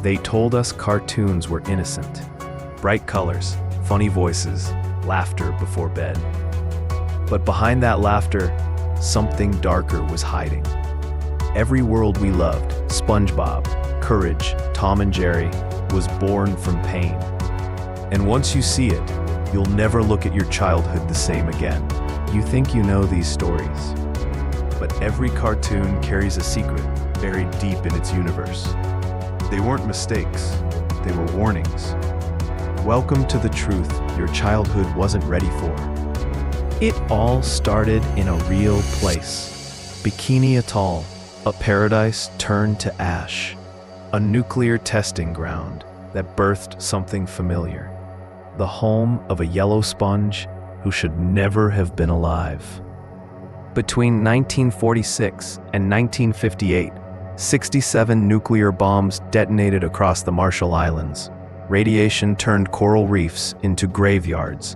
They told us cartoons were innocent. Bright colors, funny voices, laughter before bed. But behind that laughter, something darker was hiding. Every world we loved, SpongeBob, Courage, Tom and Jerry, was born from pain. And once you see it, you'll never look at your childhood the same again. You think you know these stories, but every cartoon carries a secret buried deep in its universe. They weren't mistakes, they were warnings. Welcome to the truth your childhood wasn't ready for. It all started in a real place. Bikini Atoll, a paradise turned to ash. A nuclear testing ground that birthed something familiar. The home of a yellow sponge who should never have been alive. Between 1946 and 1958, 67 nuclear bombs detonated across the Marshall Islands. Radiation turned coral reefs into graveyards.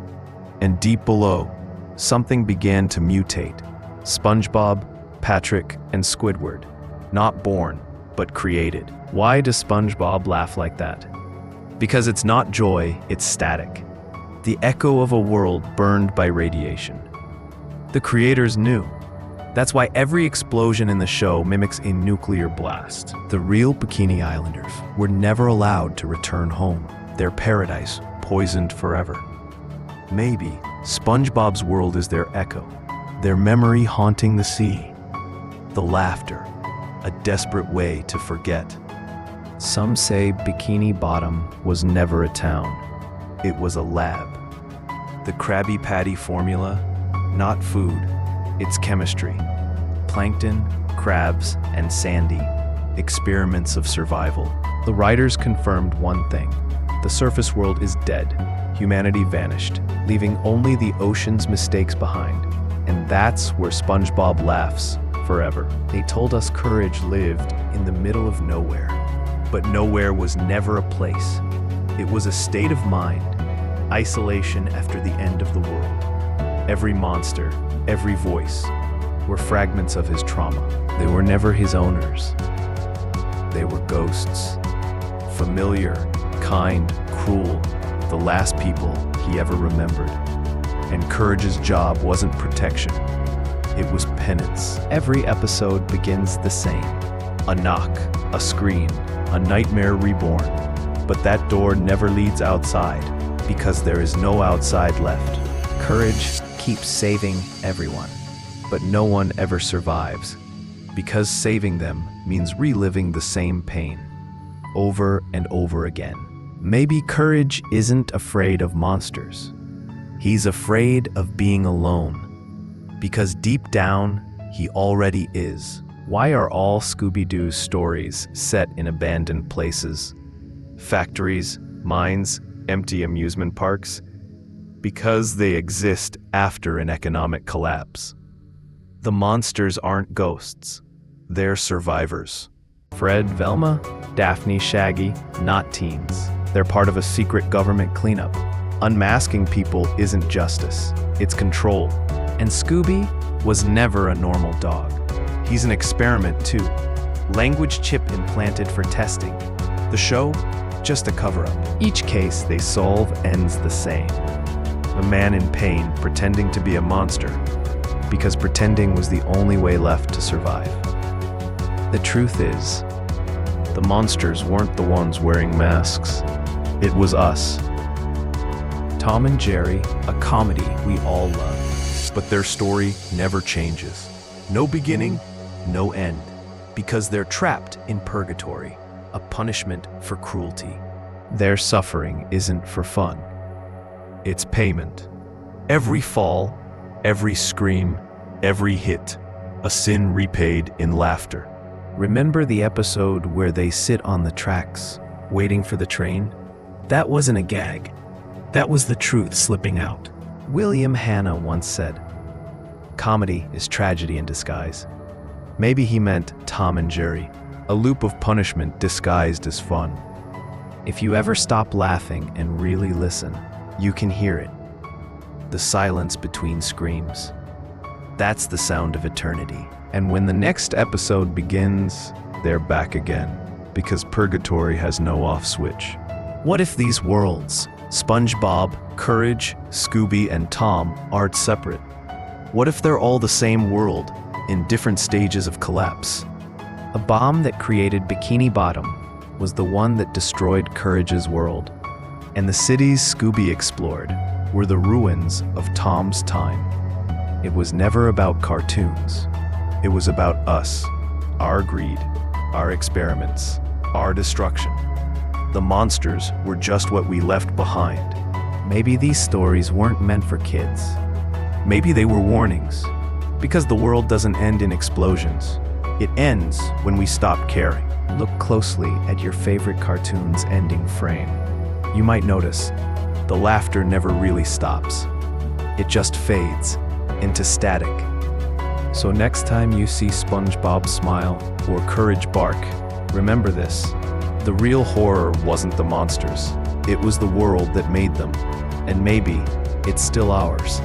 And deep below, something began to mutate. SpongeBob, Patrick, and Squidward. Not born, but created. Why does SpongeBob laugh like that? Because it's not joy, it's static. The echo of a world burned by radiation. The creators knew. That's why every explosion in the show mimics a nuclear blast. The real Bikini Islanders were never allowed to return home. Their paradise poisoned forever. Maybe SpongeBob's world is their echo, their memory haunting the sea. The laughter, a desperate way to forget. Some say Bikini Bottom was never a town. It was a lab. The Krabby Patty formula, not food, it's chemistry. Plankton, crabs, and sandy, experiments of survival. The writers confirmed one thing. The surface world is dead. Humanity vanished, leaving only the ocean's mistakes behind. And that's where SpongeBob laughs forever. They told us Courage lived in the middle of nowhere. But nowhere was never a place. It was a state of mind, isolation after the end of the world. Every monster, every voice, were fragments of his trauma. They were never his owners. They were ghosts. Familiar, kind, cruel, the last people he ever remembered. And Courage's job wasn't protection. It was penance. Every episode begins the same. A knock, a scream, a nightmare reborn. But that door never leads outside, because there is no outside left. Courage keeps saving everyone, but no one ever survives, because saving them means reliving the same pain, over and over again. Maybe Courage isn't afraid of monsters. He's afraid of being alone, because deep down, he already is. Why are all Scooby-Doo's stories set in abandoned places? Factories, mines, empty amusement parks? Because they exist after an economic collapse. The monsters aren't ghosts, they're survivors. Fred, Velma, Daphne, Shaggy, not teens. They're part of a secret government cleanup. Unmasking people isn't justice, it's control. And Scooby was never a normal dog. He's an experiment too. Language chip implanted for testing. The show, just a cover-up. Each case they solve ends the same. A man in pain pretending to be a monster, because pretending was the only way left to survive. The truth is, the monsters weren't the ones wearing masks. It was us. Tom and Jerry, a comedy we all love, but their story never changes. No beginning, no end, because they're trapped in purgatory, a punishment for cruelty. Their suffering isn't for fun. It's payment. Every fall, every scream, every hit, a sin repaid in laughter. Remember the episode where they sit on the tracks, waiting for the train? That wasn't a gag. That was the truth slipping out. William Hanna once said, "Comedy is tragedy in disguise." Maybe he meant Tom and Jerry, a loop of punishment disguised as fun. If you ever stop laughing and really listen, you can hear it. The silence between screams. That's the sound of eternity. And when the next episode begins, they're back again. because purgatory has no off switch. What if these worlds, SpongeBob, Courage, Scooby, and Tom, aren't separate? What if they're all the same world, in different stages of collapse? A bomb that created Bikini Bottom was the one that destroyed Courage's world. And the cities Scooby explored were the ruins of Tom's time. It was never about cartoons. It was about us, our greed, our experiments, our destruction. The monsters were just what we left behind. Maybe these stories weren't meant for kids. Maybe they were warnings, because the world doesn't end in explosions. It ends when we stop caring. Look closely at your favorite cartoon's ending frame. You might notice the laughter never really stops. It just fades into static. So next time you see SpongeBob smile Or Courage bark, remember this. The real horror wasn't the monsters. It was the world that made them. And maybe it's still ours.